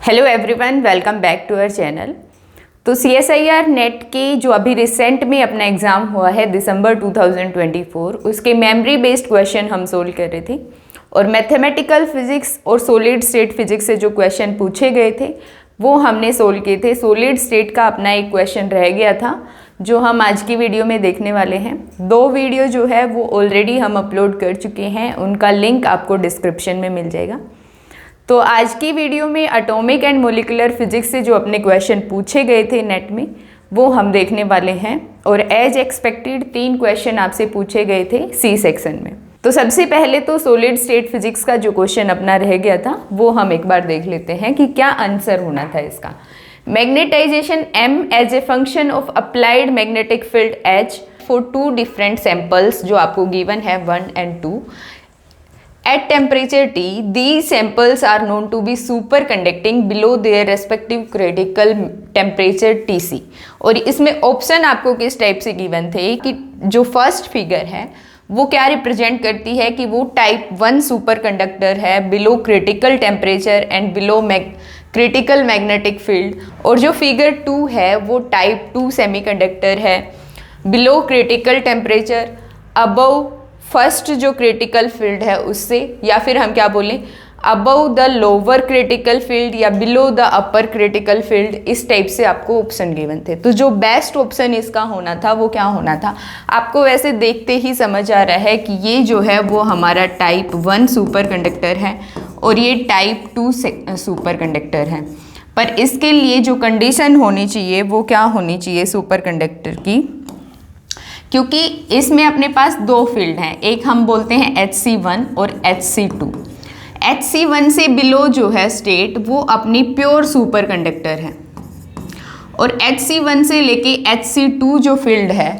Hello everyone, welcome back to our channel. तो CSIR NET की जो अभी रिसेंट में अपना एग्ज़ाम हुआ है दिसंबर 2024, उसके मेमोरी बेस्ड क्वेश्चन हम सोल्व कर रहे थे और मैथमेटिकल फिजिक्स और सॉलिड स्टेट फिजिक्स से जो क्वेश्चन पूछे गए थे वो हमने सोल्व किए थे। सॉलिड स्टेट का अपना एक क्वेश्चन रह गया था जो हम आज की वीडियो में देखने वाले हैं। 2 वीडियो जो है वो ऑलरेडी हम अपलोड कर चुके हैं, उनका लिंक आपको डिस्क्रिप्शन में मिल जाएगा। तो आज की वीडियो में एटॉमिक एंड मॉलिक्यूलर फिजिक्स से जो अपने क्वेश्चन पूछे गए थे नेट में वो हम देखने वाले हैं और एज एक्सपेक्टेड 3 क्वेश्चन आपसे पूछे गए थे सी सेक्शन में। तो सबसे पहले तो सॉलिड स्टेट फिजिक्स का जो क्वेश्चन अपना रह गया था वो हम एक बार देख लेते हैं कि क्या आंसर होना था इसका। Magnetisation M as a function of applied magnetic field H for 2 different samples जो आपको गिवन है 1 and 2 at temperature T, these samples are known to be superconducting below their respective critical temperature TC। और इसमें option आपको किस type से given थे कि जो फर्स्ट फिगर है वो क्या रिप्रेजेंट करती है कि वो टाइप 1 सुपर कंडक्टर है below critical temperature and below critical magnetic field, और जो फिगर 2 है वो टाइप 2 सेमीकंडक्टर है below critical temperature above first जो क्रिटिकल फील्ड है उससे, या फिर हम क्या बोलें above the lower critical field या below the upper critical field. इस टाइप से आपको ऑप्शन गिवन थे। तो जो बेस्ट ऑप्शन इसका होना था वो क्या होना था, आपको वैसे देखते ही समझ आ रहा है कि ये जो है वो हमारा टाइप 1 सुपर कंडक्टर है और ये टाइप 2 सुपर कंडक्टर है। पर इसके लिए जो कंडीशन होनी चाहिए वो क्या होनी चाहिए सुपर कंडक्टर की, क्योंकि इसमें अपने पास 2 फील्ड हैं, एक हम बोलते हैं HC1 और HC2। HC1 से बिलो जो है स्टेट वो अपनी प्योर सुपर कंडक्टर है और HC1 से लेके HC2 जो फील्ड है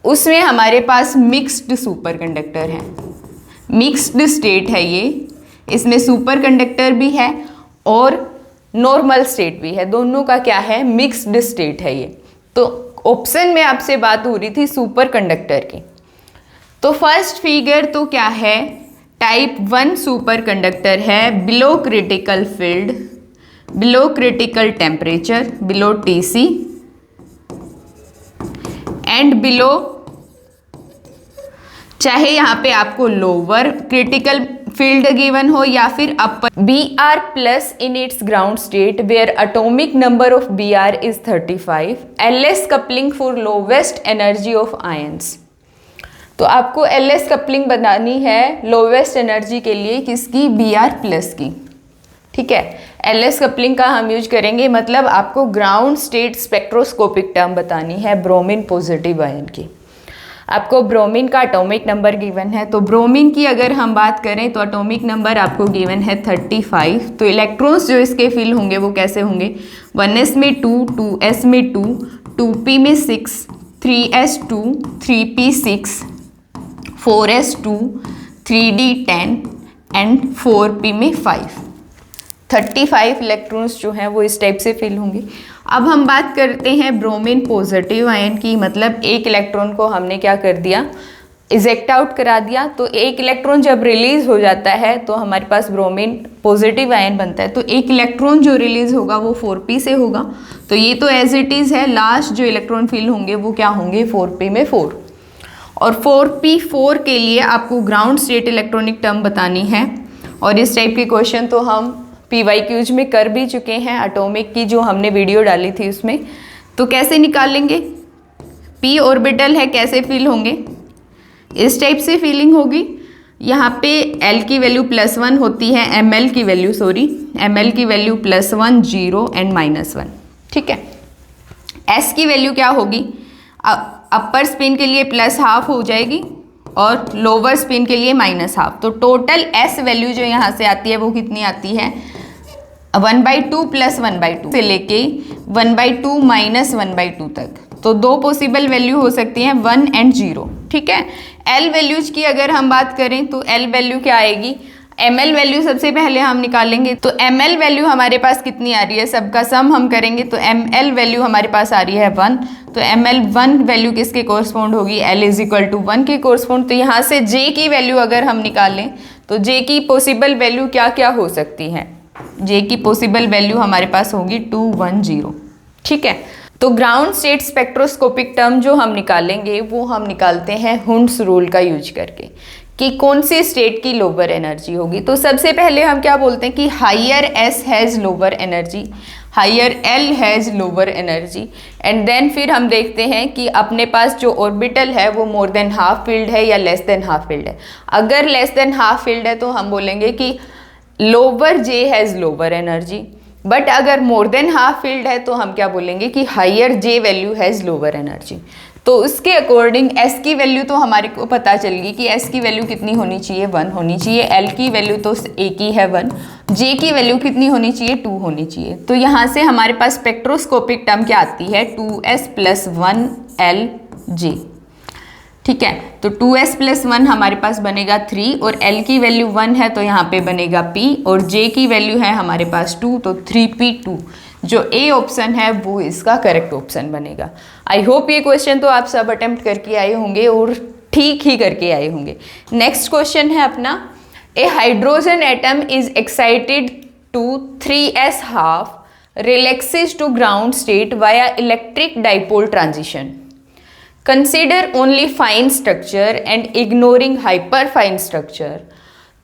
उसमें हमारे पास मिक्स्ड सुपर कंडक्टर है, मिक्स्ड स्टेट है ये। इसमें सुपर कंडक्टर भी है और नॉर्मल स्टेट भी है, दोनों का क्या है मिक्स्ड स्टेट है ये। तो ऑप्शन में आपसे बात हो रही थी सुपर कंडक्टर की। तो फर्स्ट फिगर तो क्या है टाइप 1 सुपर कंडक्टर है below critical field, below critical temperature below TC and below, चाहे यहाँ पे आपको लोअर क्रिटिकल फील्ड गिवन हो या फिर upper Br plus in its ground state where atomic number of Br is 35, LS coupling for lowest energy of ions. तो आपको LS coupling बनानी है लोवेस्ट एनर्जी के लिए किसकी, Br प्लस की। ठीक है, LS कपलिंग का हम यूज करेंगे, मतलब आपको ग्राउंड स्टेट स्पेक्ट्रोस्कोपिक टर्म बतानी है ब्रोमीन पॉजिटिव आयन की। आपको ब्रोमीन का एटॉमिक नंबर गिवन है, तो ब्रोमीन की अगर हम बात करें तो एटॉमिक नंबर आपको गिवन है 35। तो इलेक्ट्रॉन्स जो इसके फिल होंगे वो कैसे होंगे, 1s में 2, 2s में 2, 2p में 6, 3s2, 3p6, 4s2, 3d10 and 4p में 5। 35 इलेक्ट्रॉन्स जो हैं वो इस टाइप से फिल होंगे। अब हम बात करते हैं ब्रोमीन पॉजिटिव आयन की, मतलब एक इलेक्ट्रॉन को हमने क्या कर दिया, इजेक्ट आउट करा दिया। तो एक इलेक्ट्रॉन जब रिलीज हो जाता है तो हमारे पास ब्रोमीन पॉजिटिव आयन बनता है। तो एक इलेक्ट्रॉन जो रिलीज होगा वो 4p से होगा। तो ये तो एज इट इज़ है, लास्ट जो इलेक्ट्रॉन फिल होंगे वो क्या होंगे 4p में 4। और 4p4 के लिए आपको ग्राउंड स्टेट इलेक्ट्रॉनिक टर्म बतानी है, और इस टाइप के क्वेश्चन तो हम PYQs में कर भी चुके हैं, एटॉमिक की जो हमने वीडियो डाली थी उसमें। तो कैसे निकालेंगे, p ऑर्बिटल है कैसे फिल होंगे, इस टाइप से फीलिंग होगी। यहाँ पे L की वैल्यू +1 होती है, ml की वैल्यू +1, 0 एंड -1। ठीक है, s की वैल्यू क्या होगी, अपर स्पिन के लिए +½ हो जाएगी और लोअर स्पिन के लिए -½। तो टोटल s वैल्यू जो यहाँ से आती है वो कितनी आती है 1/2 + 1/2 से लेके 1/2 - 1/2 तक। तो 2 पॉसिबल वैल्यू हो सकती हैं 1 एंड 0। ठीक है, L वैल्यूज की अगर हम बात करें तो L वैल्यू क्या आएगी, ml वैल्यू सबसे पहले हम निकालेंगे। तो ml वैल्यू हमारे पास कितनी आ रही है, सबका सम हम करेंगे तो ml वैल्यू हमारे पास आ रही है 1। तो ml1 वैल्यू किसके कोरस्पॉन्ड होगी, L = 1 के कोरस्पॉन्ड। तो यहाँ से J की वैल्यू अगर हम निकालें तो J की पॉसिबल वैल्यू क्या क्या हो सकती है, जे की पॉसिबल वैल्यू हमारे पास होगी 210। ठीक है, तो ग्राउंड स्टेट स्पेक्ट्रोस्कोपिक टर्म जो हम निकालेंगे वो हम निकालते हैं हुंड्स रूल का यूज करके कि कौन सी स्टेट की लोअर एनर्जी होगी। तो सबसे पहले हम क्या बोलते हैं कि higher S has lower energy, higher L has lower energy, and then फिर हम देखते हैं कि अपने पास जो ऑर्बिटल है वो मोर देन हाफ फील्ड है या लेस देन हाफ फील्ड है। अगर लेस देन हाफ फील्ड है तो हम बोलेंगे कि lower J has lower energy, but अगर मोर देन हाफ फील्ड है तो हम क्या बोलेंगे कि higher J value has lower energy. तो उसके अकॉर्डिंग एस की वैल्यू तो हमारे को पता चल गई कि एस की वैल्यू कितनी होनी चाहिए, 1 होनी चाहिए। एल की वैल्यू तो एक ही है 1, जे की वैल्यू कितनी होनी चाहिए, 2 होनी चाहिए। तो यहाँ से हमारे पास स्पेक्ट्रोस्कोपिक टर्म क्या आती है, 2s + 1lj। ठीक है, तो 2s + 1 हमारे पास बनेगा 3 और l की वैल्यू 1 है तो यहाँ पे बनेगा p और j की वैल्यू है हमारे पास 2 तो 3p2। जो ए ऑप्शन है वो इसका करेक्ट ऑप्शन बनेगा। आई होप ये क्वेश्चन तो आप सब अटेम्प्ट करके आए होंगे और ठीक ही करके आए होंगे। नेक्स्ट क्वेश्चन है अपना, a hydrogen atom is excited to 3s half relaxes to ground state via electric dipole transition. Consider only fine structure and ignoring hyperfine structure.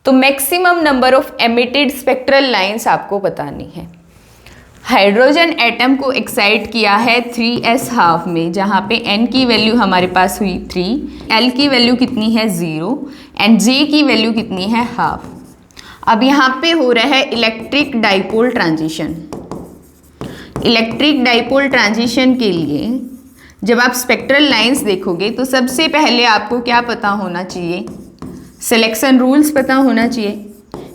तो maximum number of emitted spectral lines आपको बतानी है। Hydrogen atom को excite किया है 3s half में, जहाँ पे n की वैल्यू हमारे पास हुई 3, l की वैल्यू कितनी है 0 एंड j की वैल्यू कितनी है हाफ। अब यहाँ पे हो रहा है electric dipole transition. Electric dipole transition के लिए जब आप स्पेक्ट्रल लाइंस देखोगे तो सबसे पहले आपको क्या पता होना चाहिए, सिलेक्शन रूल्स पता होना चाहिए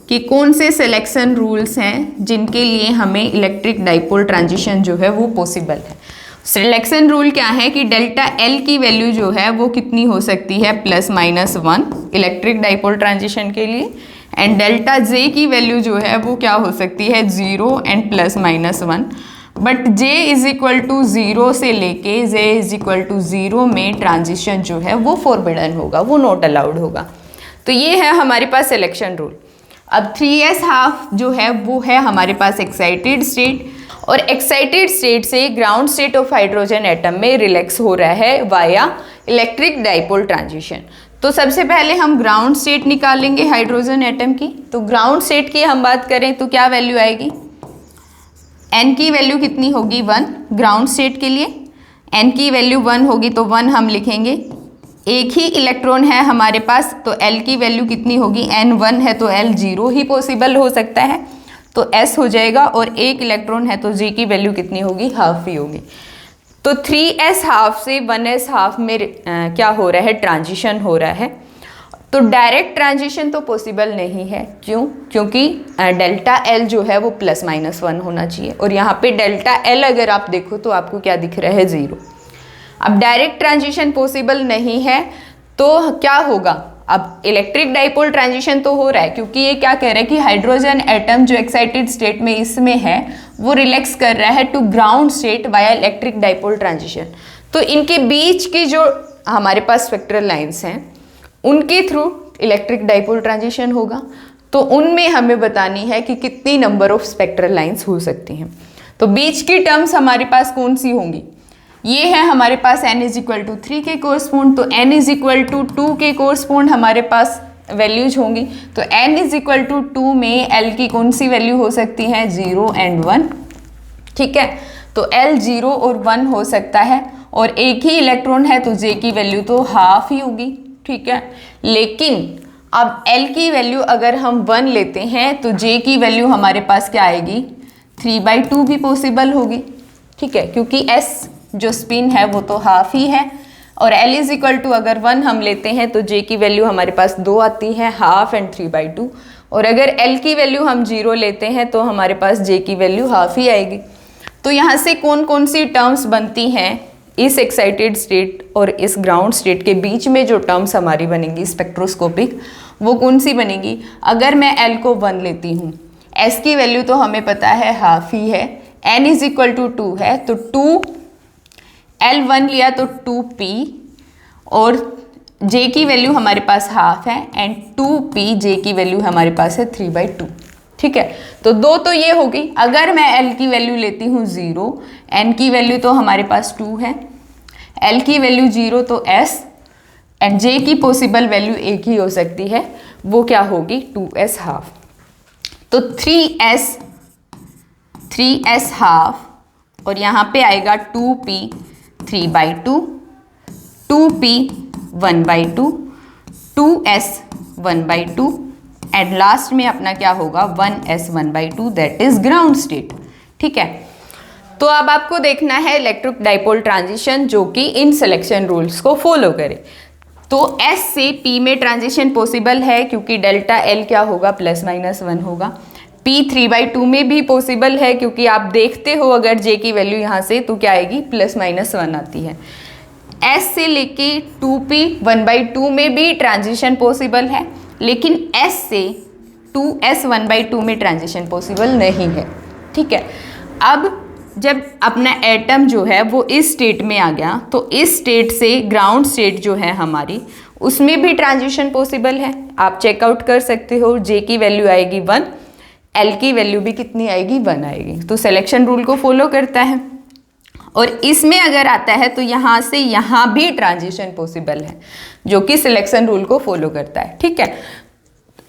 कि कौन से सिलेक्शन रूल्स हैं जिनके लिए हमें इलेक्ट्रिक डाइपोल ट्रांजिशन जो है वो पॉसिबल है। सिलेक्शन रूल क्या है कि डेल्टा एल की वैल्यू जो है वो कितनी हो सकती है, +-1 इलेक्ट्रिक डाइपोल ट्रांजिशन के लिए, एंड डेल्टा जे की वैल्यू जो है वो क्या हो सकती है 0 एंड +-1। बट j = 0 से लेके j = 0 में ट्रांजिशन जो है वो फॉरबिडन होगा, वो नॉट अलाउड होगा। तो ये है हमारे पास सिलेक्शन रूल। अब 3s हाफ जो है वो है हमारे पास एक्साइटेड स्टेट, और एक्साइटेड स्टेट से ground state of hydrogen atom में रिलैक्स हो रहा है वाया इलेक्ट्रिक डाइपोल ट्रांजिशन। तो सबसे पहले हम ग्राउंड स्टेट निकालेंगे हाइड्रोजन एटम की। तो ग्राउंड स्टेट की हम बात करें तो क्या वैल्यू आएगी, n की वैल्यू कितनी होगी 1 ग्राउंड स्टेट के लिए, n की वैल्यू 1 होगी तो 1 हम लिखेंगे। एक ही इलेक्ट्रॉन है हमारे पास तो l की वैल्यू कितनी होगी, n 1 है तो l 0 ही पॉसिबल हो सकता है तो s हो जाएगा, और एक इलेक्ट्रॉन है तो g की वैल्यू कितनी होगी, हाफ ही होगी। तो 3s हाफ से 1s हाफ में क्या हो रहा है, ट्रांजिशन हो रहा है। तो डायरेक्ट ट्रांजिशन तो पॉसिबल नहीं है, क्यों, क्योंकि डेल्टा एल जो है वो +-1 होना चाहिए, और यहाँ पे डेल्टा एल अगर आप देखो तो आपको क्या दिख रहा है 0। अब डायरेक्ट ट्रांजिशन पॉसिबल नहीं है तो क्या होगा, अब इलेक्ट्रिक डाइपोल ट्रांजिशन तो हो रहा है, क्योंकि ये क्या कह रहा है कि हाइड्रोजन एटम जो एक्साइटेड स्टेट में इसमें है वो रिलैक्स कर रहा है to ground state via electric dipole transition. तो इनके बीच की जो हमारे पास स्पेक्ट्रल लाइंस हैं उनके थ्रू इलेक्ट्रिक डाइपोल ट्रांजिशन होगा। तो उनमें हमें बतानी है कि कितनी नंबर ऑफ स्पेक्ट्रल लाइंस हो सकती हैं। तो बीच की टर्म्स हमारे पास कौन सी होंगी, ये है हमारे पास n = 3 के कोरस्पोंड, तो n = 2 के कोरस्पोंड हमारे पास वैल्यूज होंगी। तो n = 2 में l की कौन सी वैल्यू हो सकती है, 0 एंड 1। ठीक है, तो l 0 और 1 हो सकता है, और एक ही इलेक्ट्रॉन है तो j की वैल्यू तो हाफ ही होगी। ठीक है, लेकिन अब l की वैल्यू अगर हम 1 लेते हैं तो j की वैल्यू हमारे पास क्या आएगी, 3/2 भी पॉसिबल होगी। ठीक है, क्योंकि s जो स्पिन है वो तो हाफ ही है, और l = अगर 1 हम लेते हैं तो j की वैल्यू हमारे पास 2 आती है, हाफ एंड 3/2, और अगर l की वैल्यू हम 0 लेते हैं तो हमारे पास j की वैल्यू हाफ ही आएगी। तो यहाँ से कौन कौन सी टर्म्स बनती हैं इस एक्साइटेड स्टेट और इस ग्राउंड स्टेट के बीच में, जो टर्म्स हमारी बनेंगी स्पेक्ट्रोस्कोपिक, वो कौन सी बनेगी। अगर मैं l को 1 लेती हूँ, s की वैल्यू तो हमें पता है हाफ ही है, n = 2 है तो 2 L1 लिया तो 2p, और j की वैल्यू हमारे पास हाफ है, एंड 2p j की वैल्यू हमारे पास है 3/2। ठीक है, तो 2 तो ये होगी। अगर मैं L की वैल्यू लेती हूँ 0, N की वैल्यू तो हमारे पास 2 है, L की वैल्यू 0 तो S, एंड J की पॉसिबल वैल्यू एक ही हो सकती है, वो क्या होगी 2S हाफ। तो 3S हाफ और यहाँ पे आएगा 2P 3/2, 2P 1/2, 2S 1/2 and last में अपना क्या होगा 1S 1/2, that is ground state. ठीक है, तो अब आपको देखना है इलेक्ट्रिक डाइपोल ट्रांजिशन जो कि इन सिलेक्शन रूल्स को फॉलो करे। तो S से P में ट्रांजिशन पॉसिबल है क्योंकि डेल्टा L क्या होगा +-1 होगा। P 3/2 में भी पॉसिबल है क्योंकि आप देखते हो अगर J की वैल्यू यहाँ से तो क्या आएगी +-1 आती है। S से लेके 2P 1/2 में भी ट्रांजिशन पॉसिबल है, लेकिन S से 2S 1/2 में ट्रांजिशन पॉसिबल नहीं है। ठीक है, अब जब अपना एटम जो है वो इस स्टेट में आ गया तो इस स्टेट से ग्राउंड स्टेट जो है हमारी उसमें भी ट्रांजिशन पॉसिबल है। आप चेकआउट कर सकते हो, J की वैल्यू आएगी 1, L की वैल्यू भी कितनी आएगी 1 आएगी। तो सिलेक्शन रूल को फॉलो करता है और इसमें अगर आता है तो यहाँ से यहाँ भी ट्रांजिशन पॉसिबल है जो कि सिलेक्शन रूल को फॉलो करता है। ठीक है,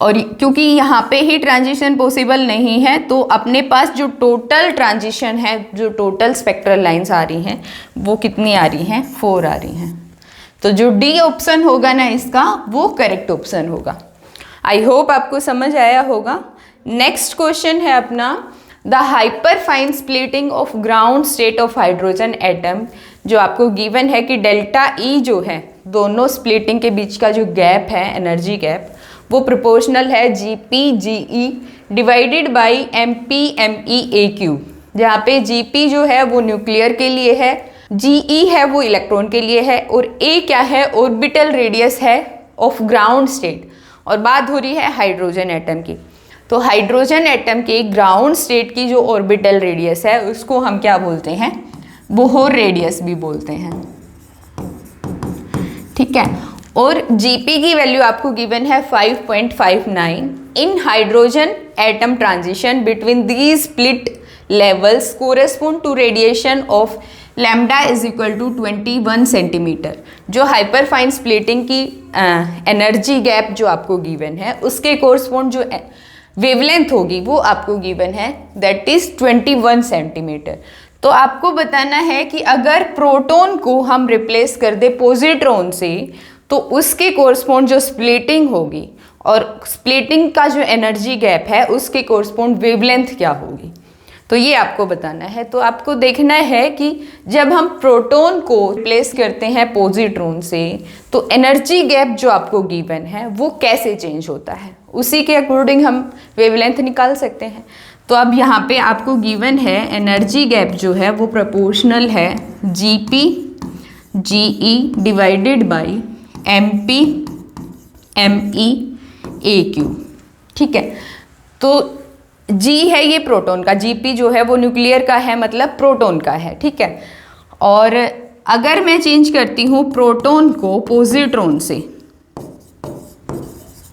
और क्योंकि यहाँ पे ही ट्रांजिशन पॉसिबल नहीं है तो अपने पास जो टोटल ट्रांजिशन है, जो टोटल स्पेक्ट्रल लाइंस आ रही हैं वो कितनी आ रही हैं 4 आ रही हैं। तो जो डी ऑप्शन होगा ना इसका वो करेक्ट ऑप्शन होगा। आई होप आपको समझ आया होगा। नेक्स्ट क्वेश्चन है अपना the hyper fine splitting of ground state of hydrogen atom, जो आपको गिवन है कि डेल्टा ई जो है दोनों स्प्लिटिंग के बीच का जो गैप है एनर्जी गैप वो प्रोपोर्शनल है GP/GE डिवाइडेड बाई MP/ME/AQ, जहाँ पे GP जो है वो न्यूक्लियर के लिए है, GE है वो इलेक्ट्रॉन के लिए है और A क्या है ऑर्बिटल रेडियस है ऑफ ग्राउंड स्टेट। और बात हो रही है हाइड्रोजन एटम की, तो हाइड्रोजन एटम के ग्राउंड स्टेट की जो ऑर्बिटल रेडियस है उसको हम क्या बोलते हैं बोहर रेडियस भी बोलते हैं। ठीक है, और Gp की वैल्यू आपको गिवन है 5.59। In hydrogen atom transition between these split levels correspond to radiation of lambda is equal to 21 centimetre. जो हाइपर फाइन स्प्लिटिंग की एनर्जी गैप जो आपको गिवन है उसके कोरेस्पोंड जो वेवलेंथ होगी वो आपको गिवन है दैट इज 21 सेंटीमीटर। तो आपको बताना है कि अगर प्रोटॉन को हम रिप्लेस कर दे पॉजिट्रॉन से तो उसके कोरस्पॉन्ड जो स्प्लिटिंग होगी और स्प्लिटिंग का जो एनर्जी गैप है उसके कोरस्पॉन्ड वेवलेंथ क्या होगी, तो ये आपको बताना है। तो आपको देखना है कि जब हम प्रोटॉन को रिप्लेस करते हैं पॉजिट्रॉन से तो एनर्जी गैप जो आपको गिवन है वो कैसे चेंज होता है, उसी के अकॉर्डिंग हम वेवलेंथ निकाल सकते हैं। तो अब यहाँ पे आपको गिवन है एनर्जी गैप जो है वो प्रोपोर्शनल है GP/GE डिवाइडेड बाई MP/ME/AQ। ठीक है, तो G है ये प्रोटॉन का, GP जो है वो न्यूक्लियर का है मतलब प्रोटॉन का है। ठीक है, और अगर मैं चेंज करती हूँ प्रोटॉन को पॉजिट्रॉन से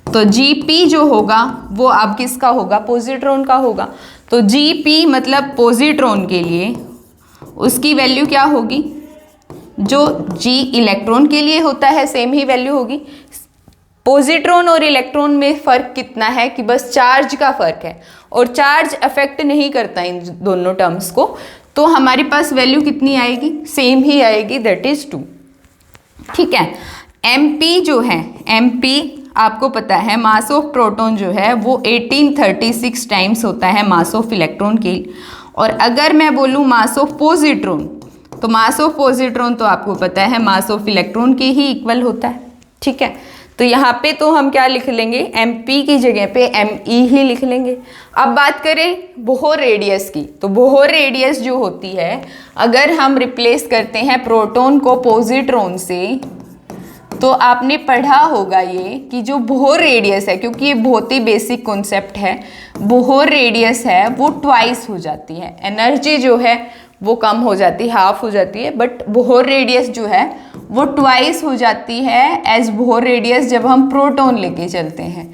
तो GP जो होगा वो अब किसका होगा पॉजिट्रॉन का होगा। तो GP मतलब पॉजिट्रॉन के लिए उसकी वैल्यू क्या होगी, जो G इलेक्ट्रॉन के लिए होता है सेम ही वैल्यू होगी। पॉजिट्रॉन और इलेक्ट्रॉन में फ़र्क कितना है कि बस चार्ज का फ़र्क है और चार्ज अफेक्ट नहीं करता इन दोनों टर्म्स को, तो हमारे पास वैल्यू कितनी आएगी सेम ही आएगी दैट इज़ 2। ठीक है, MP जो है MP आपको पता है मास ऑफ प्रोटॉन जो है वो 1836 टाइम्स होता है मास ऑफ इलेक्ट्रॉन के, और अगर मैं बोलूँ मास ऑफ पॉजिट्रॉन तो मास ऑफ पॉजिट्रॉन तो आपको पता है मास ऑफ इलेक्ट्रॉन के ही इक्वल होता है। ठीक है, तो यहाँ पे तो हम क्या लिख लेंगे MP की जगह पे ME ही लिख लेंगे। अब बात करें बोहर रेडियस की, तो बोहर रेडियस जो होती है अगर हम रिप्लेस करते हैं प्रोटॉन को पॉजिट्रॉन से तो आपने पढ़ा होगा ये कि जो बोहर रेडियस है, क्योंकि ये बहुत ही बेसिक कॉन्सेप्ट है, बोहर रेडियस है वो ट्वाइस हो जाती है, एनर्जी जो है वो कम हो जाती है, हाफ हो जाती है, बट बोहर रेडियस जो है वो ट्वाइस हो जाती है एज बोहर रेडियस जब हम प्रोटॉन लेके चलते हैं।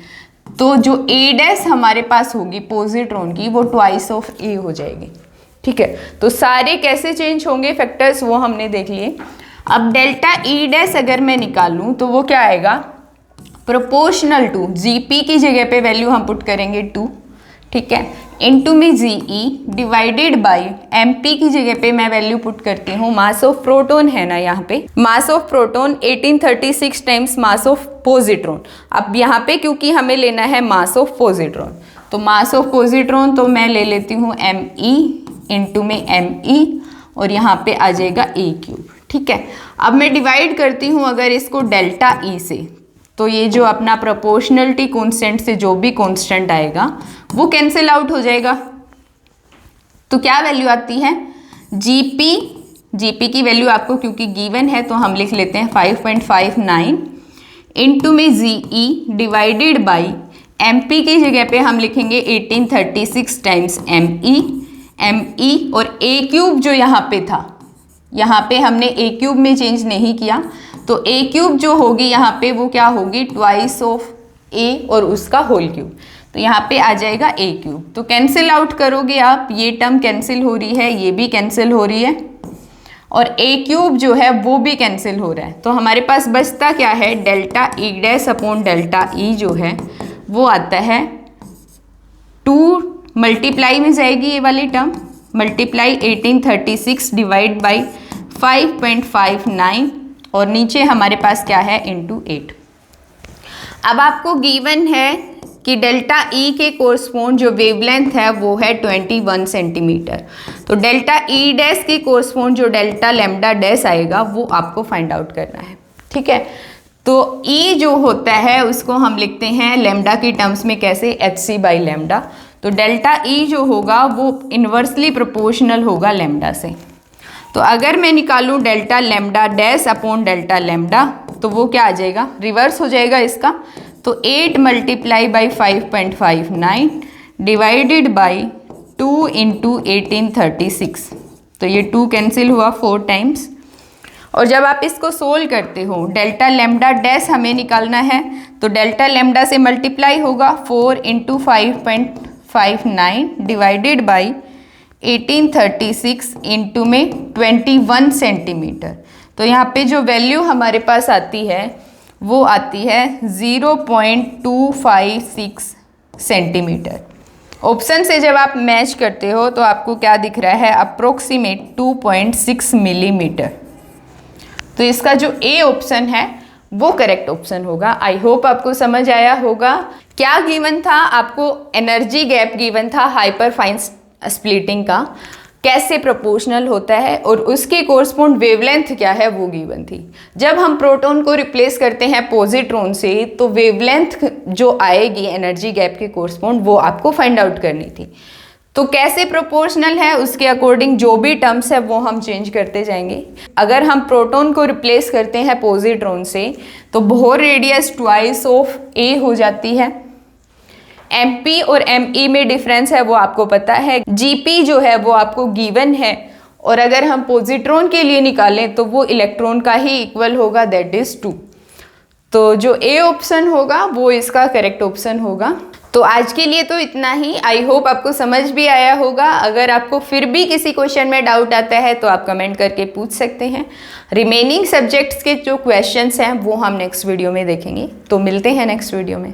तो जो A' हमारे पास होगी पॉजिट्रॉन की वो ट्वाइस ऑफ A हो जाएगी। ठीक है, तो सारे कैसे चेंज होंगे फैक्टर्स वो हमने देख लिए। अब डेल्टा E' अगर मैं निकालूं तो वो क्या आएगा, प्रोपोर्शनल टू Gp की जगह पे वैल्यू हम पुट करेंगे 2, ठीक है, इनटू में Ge डिवाइडेड बाय Mp की जगह पे मैं वैल्यू पुट करती हूँ, मास ऑफ प्रोटॉन है ना यहाँ पे, mass of proton 1836 times mass of positron. अब यहाँ पे क्योंकि हमें लेना है मास ऑफ पॉजिट्रॉन, तो मास ऑफ पॉजिट्रॉन तो मैं ले लेती हूँ Me इनटू में Me और यहाँ पे आ जाएगा A³। ठीक है, अब मैं डिवाइड करती हूँ अगर इसको डेल्टा E से, तो ये जो अपना प्रोपोर्शनलिटी कांस्टेंट से जो भी कांस्टेंट आएगा वो कैंसिल आउट हो जाएगा। तो क्या वैल्यू आती है, जीपी की वैल्यू आपको क्योंकि गिवन है तो हम लिख लेते हैं 5.59 इनटू में Ge डिवाइडेड बाय Mp की जगह पे हम लिखेंगे 1836 टाइम्स Me और A³ जो यहाँ पे था, यहाँ पे हमने A³ में चेंज नहीं किया, तो A³ जो होगी यहाँ पे वो क्या होगी, ट्वाइस ऑफ A और उसका होल क्यूब, तो यहाँ पे आ जाएगा A³। तो कैंसिल आउट करोगे आप, ये टर्म कैंसिल हो रही है, ये भी कैंसिल हो रही है और A³ जो है वो भी कैंसिल हो रहा है। तो हमारे पास बचता क्या है, delta E' upon delta E जो है वो आता है 2 मल्टीप्लाई में जाएगी ये वाली टर्म, मल्टीप्लाई 1836 डिवाइड बाई 5.59 और नीचे हमारे पास क्या है इनटू 8। अब आपको गिवन है कि डेल्टा E के कोरस्पोंड जो वेवलेंथ है वो है 21 सेंटीमीटर, तो डेल्टा E' के कोरस्पोंड जो डेल्टा लैम्डा डैश आएगा वो आपको फाइंड आउट करना है। ठीक है, तो E जो होता है उसको हम लिखते हैं लैम्डा की टर्म्स में कैसे, hc बाई लैम्डा, तो डेल्टा E जो होगा वो इन्वर्सली प्रोपोर्शनल होगा लैम्डा से। तो अगर मैं निकालूं delta lambda dash upon delta lambda तो वो क्या आ जाएगा, रिवर्स हो जाएगा इसका, तो 8 multiply by 5.59 divided by 2 into 1836, तो ये 2 कैंसिल हुआ 4 टाइम्स। और जब आप इसको सोल्व करते हो डेल्टा लैम्डा डैश हमें निकालना है, तो डेल्टा लैम्डा से मल्टीप्लाई होगा 4 इंटू 5.59 डिवाइडेड बाई 1836 इंटू में 21 सेंटीमीटर, तो यहाँ पे जो वैल्यू हमारे पास आती है वो आती है 0.256 सेंटीमीटर। ऑप्शन से जब आप मैच करते हो तो आपको क्या दिख रहा है, अप्रोक्सीमेट 2.6 मिलीमीटर। तो इसका जो ए ऑप्शन है वो करेक्ट ऑप्शन होगा। आई होप आपको समझ आया होगा। क्या गिवन था आपको, एनर्जी गैप गिवन था हाइपर फाइन स्प्लिटिंग का, कैसे प्रोपोर्शनल होता है और उसके कोरस्पोंड वेवलेंथ क्या है वो गिवन थी। जब हम प्रोटॉन को रिप्लेस करते हैं पॉजिट्रॉन से तो वेवलेंथ जो आएगी एनर्जी गैप के कोरस्पोंड वो आपको फाइंड आउट करनी थी। तो कैसे प्रोपोर्शनल है उसके अकॉर्डिंग जो भी टर्म्स है वो हम चेंज करते जाएंगे। अगर हम प्रोटॉन को रिप्लेस करते हैं पॉजिट्रॉन से तो बोहर रेडियस ट्वाइस ऑफ ए हो जाती है। Mp और Me में डिफरेंस है वो आपको पता है। Gp जो है वो आपको गिवन है और अगर हम पॉजिट्रॉन के लिए निकालें तो वो इलेक्ट्रॉन का ही इक्वल होगा, दैट इज 2। तो जो ए ऑप्शन होगा वो इसका करेक्ट ऑप्शन होगा। तो आज के लिए तो इतना ही। आई होप आपको समझ भी आया होगा। अगर आपको फिर भी किसी क्वेश्चन में डाउट आता है तो आप कमेंट करके पूछ सकते हैं। रिमेनिंग सब्जेक्ट्स के जो क्वेश्चंस हैं वो हम नेक्स्ट वीडियो में देखेंगे। तो मिलते हैं नेक्स्ट वीडियो में।